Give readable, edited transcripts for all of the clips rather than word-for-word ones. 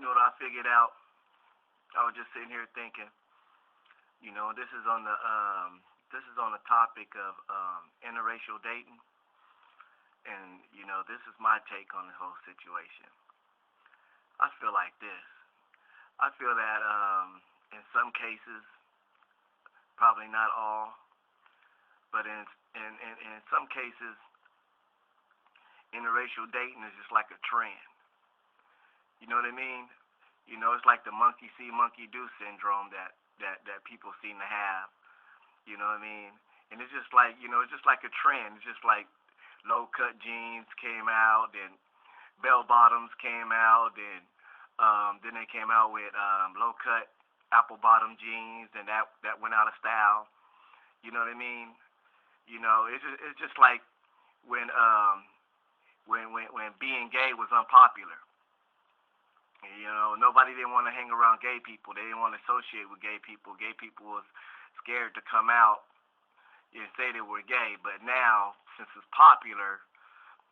You know what I figured out? I was just sitting here thinking. This is on the topic of interracial dating, and this is my take on the whole situation. I feel like this. I feel that in some cases, probably not all, but in some cases, interracial dating is just like a trend. You know what I mean? It's like the monkey see, monkey do syndrome that people seem to have. You know what I mean? And it's just like, it's just like a trend. It's just like low cut jeans came out, and bell bottoms came out, and then they came out with low cut apple bottom jeans, and that went out of style. You know what I mean? It's just like when when being gay was unpopular. Nobody didn't want to hang around gay people. They didn't want to associate with gay people. Gay people was scared to come out and say they were gay. But now, since it's popular,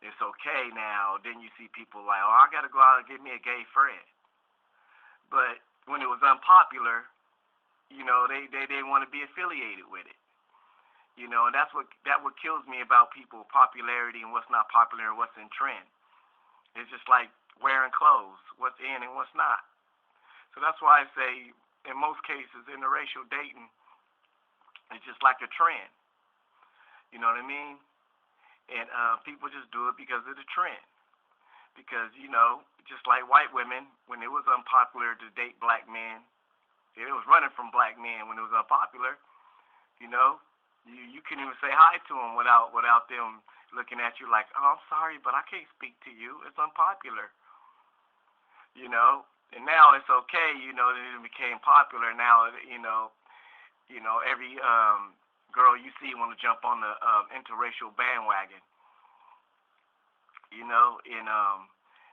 it's okay now. Then you see people like, oh, I got to go out and get me a gay friend. But when it was unpopular, they didn't want to be affiliated with it. And that's what kills me about people, popularity and what's not popular and what's in trend. It's just like wearing clothes, what's in and what's not. So that's why I say, in most cases, interracial dating is just like a trend. You know what I mean? And people just do it because of the trend. Because, just like white women, when it was unpopular to date black men, it was running from black men when it was unpopular. You know, you couldn't even say hi to them without them looking at you like, oh, I'm sorry, but I can't speak to you. It's unpopular. And now it's okay. It became popular. Now, every girl you see want to jump on the interracial bandwagon. And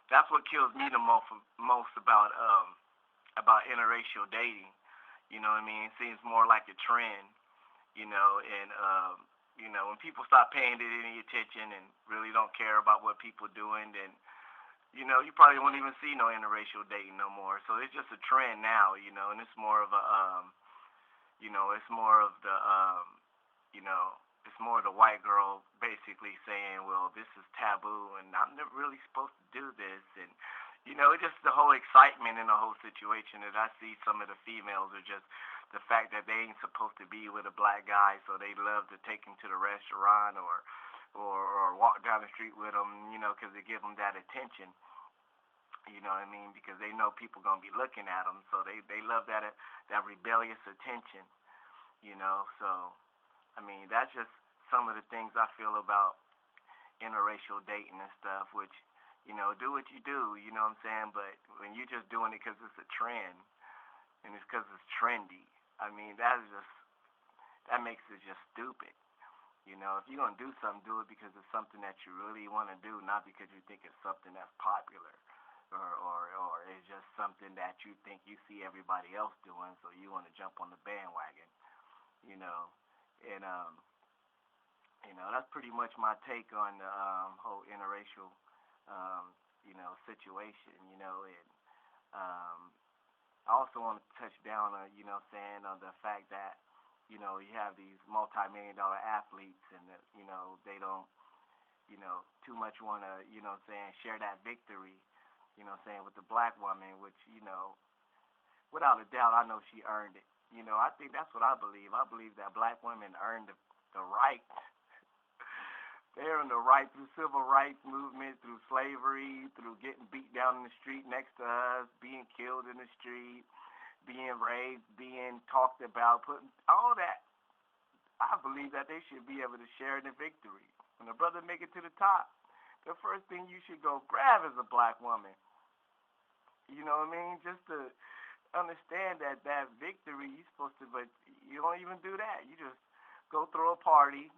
that's what kills me the most about interracial dating. You know what I mean? It seems more like a trend. And when people stop paying it any attention and really don't care about what people are doing, then you probably won't even see no interracial dating no more. So it's just a trend now, and it's more of a it's more of the it's more of the white girl basically saying, well, this is taboo and I'm never really supposed to do this. And it's just the whole excitement in the whole situation that I see. Some of the females are just the fact that they ain't supposed to be with a black guy, so they love to take him to the restaurant or walk down the street with them, because they give them that attention. You know what I mean? Because they know people gonna be looking at them, so they love that rebellious attention. So I mean, that's just some of the things I feel about interracial dating and stuff. Which do what you do. You know what I'm saying? But when you're just doing it because it's a trend and it's because it's trendy, I mean, that makes it just stupid. If you're gonna do something, do it because it's something that you really want to do, not because you think it's something that's popular, or it's just something that you think you see everybody else doing, so you want to jump on the bandwagon. And that's pretty much my take on the whole interracial situation. And I also want to touch down on saying on the fact that you have these multi-million-dollar athletes, and that, they don't, too much want to, share that victory, with the black woman, which, without a doubt, I know she earned it. I think that's what I believe. I believe that black women earned the right. They earned the right through civil rights movement, through slavery, through getting beat down in the street next to us, being killed in the street, being raped, being talked about, putting all that. I believe that they should be able to share in the victory. When a brother make it to the top, the first thing you should go grab is a black woman. You know what I mean? Just to understand that victory you're supposed to, but you don't even do that. You just go throw a party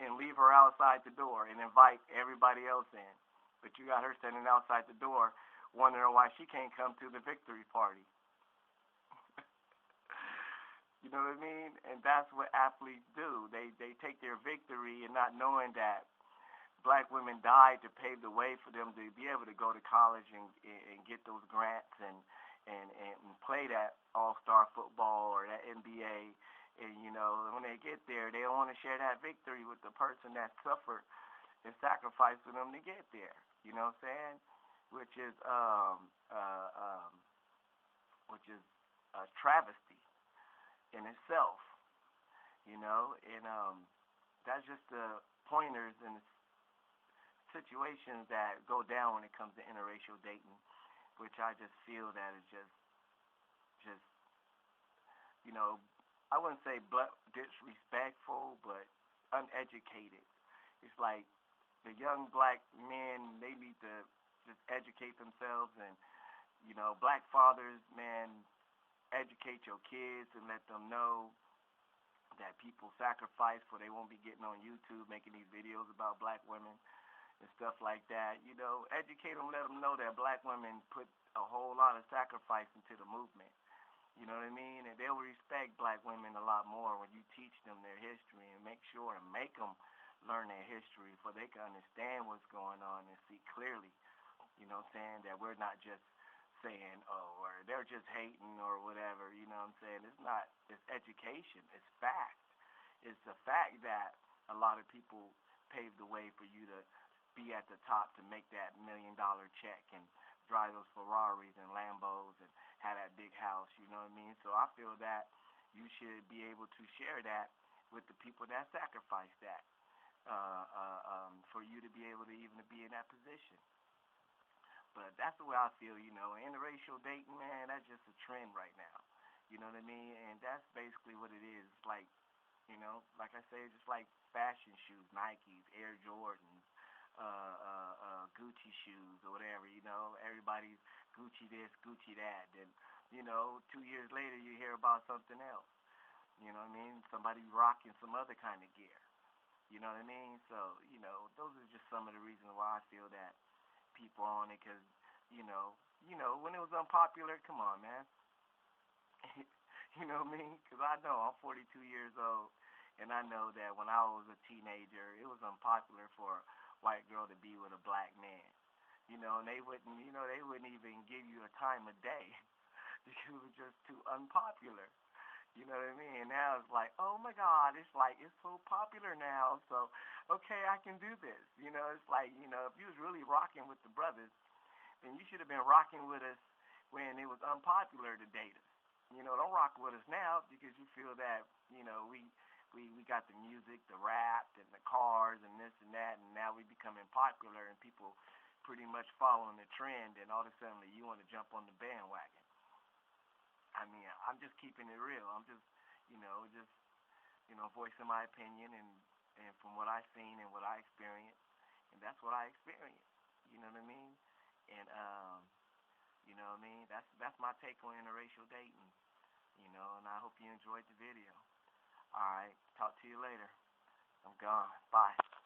and leave her outside the door and invite everybody else in. But you got her standing outside the door wondering why she can't come to the victory party. You know what I mean? And that's what athletes do. They take their victory and not knowing that black women died to pave the way for them to be able to go to college and get those grants and play that all-star football or that NBA. And, you know, when they get there, they don't want to share that victory with the person that suffered and sacrificed for them to get there. You know what I'm saying? Which is a travesty in itself. You know, and that's just the pointers and the situations that go down when it comes to interracial dating, which I just feel that is just you know, I wouldn't say disrespectful, but uneducated. It's like the young black men, they need to just educate themselves, and you know, black fathers, man, educate your kids and let them know that people sacrifice for they won't be getting on YouTube making these videos about black women and stuff like that. You know, educate them, let them know that black women put a whole lot of sacrifice into the movement. You know what I mean? And they'll respect black women a lot more when you teach them their history and make sure to make them learn their history so they can understand what's going on and see clearly. You know what I'm saying? That we're not just saying, oh, or they're just hating or whatever. You know what I'm saying? It's not. It's education. It's fact. It's the fact that a lot of people paved the way for you to be at the top to make that $1 million check and drive those Ferraris and Lambos and have that big house. You know what I mean? So I feel that you should be able to share that with the people that sacrificed that for you to be able to even be in that position. But that's the way I feel, you know. Interracial dating, man, that's just a trend right now. You know what I mean? And that's basically what it is. It's like, you know, like I say, just like fashion shoes, Nikes, Air Jordans, Gucci shoes or whatever, you know. Everybody's Gucci this, Gucci that. Then, you know, 2 years later you hear about something else. You know what I mean? Somebody rocking some other kind of gear. You know what I mean? So, you know, those are just some of the reasons why I feel that people on it, because, when it was unpopular, come on, man. You know what I mean? Because I know I'm 42 years old, and I know that when I was a teenager, it was unpopular for a white girl to be with a black man. You know, and they wouldn't even give you a time of day because it was just too unpopular. You know what I mean? And now it's like, oh my God, it's like it's so popular now. So, okay, I can do this. You know, it's like, if you was really rocking with the brothers, then you should have been rocking with us when it was unpopular to date us. You know, don't rock with us now because you feel that, we got the music, the rap, and the cars, and this and that, and now we becoming popular, and people pretty much following the trend, and all of a sudden you want to jump on the bandwagon. I mean, I'm just keeping it real. I'm just, voicing my opinion and from what I've seen and what I experienced, and that's what I experienced. You know what I mean? And you know what I mean? That's my take on interracial dating. And I hope you enjoyed the video. All right, talk to you later. I'm gone. Bye.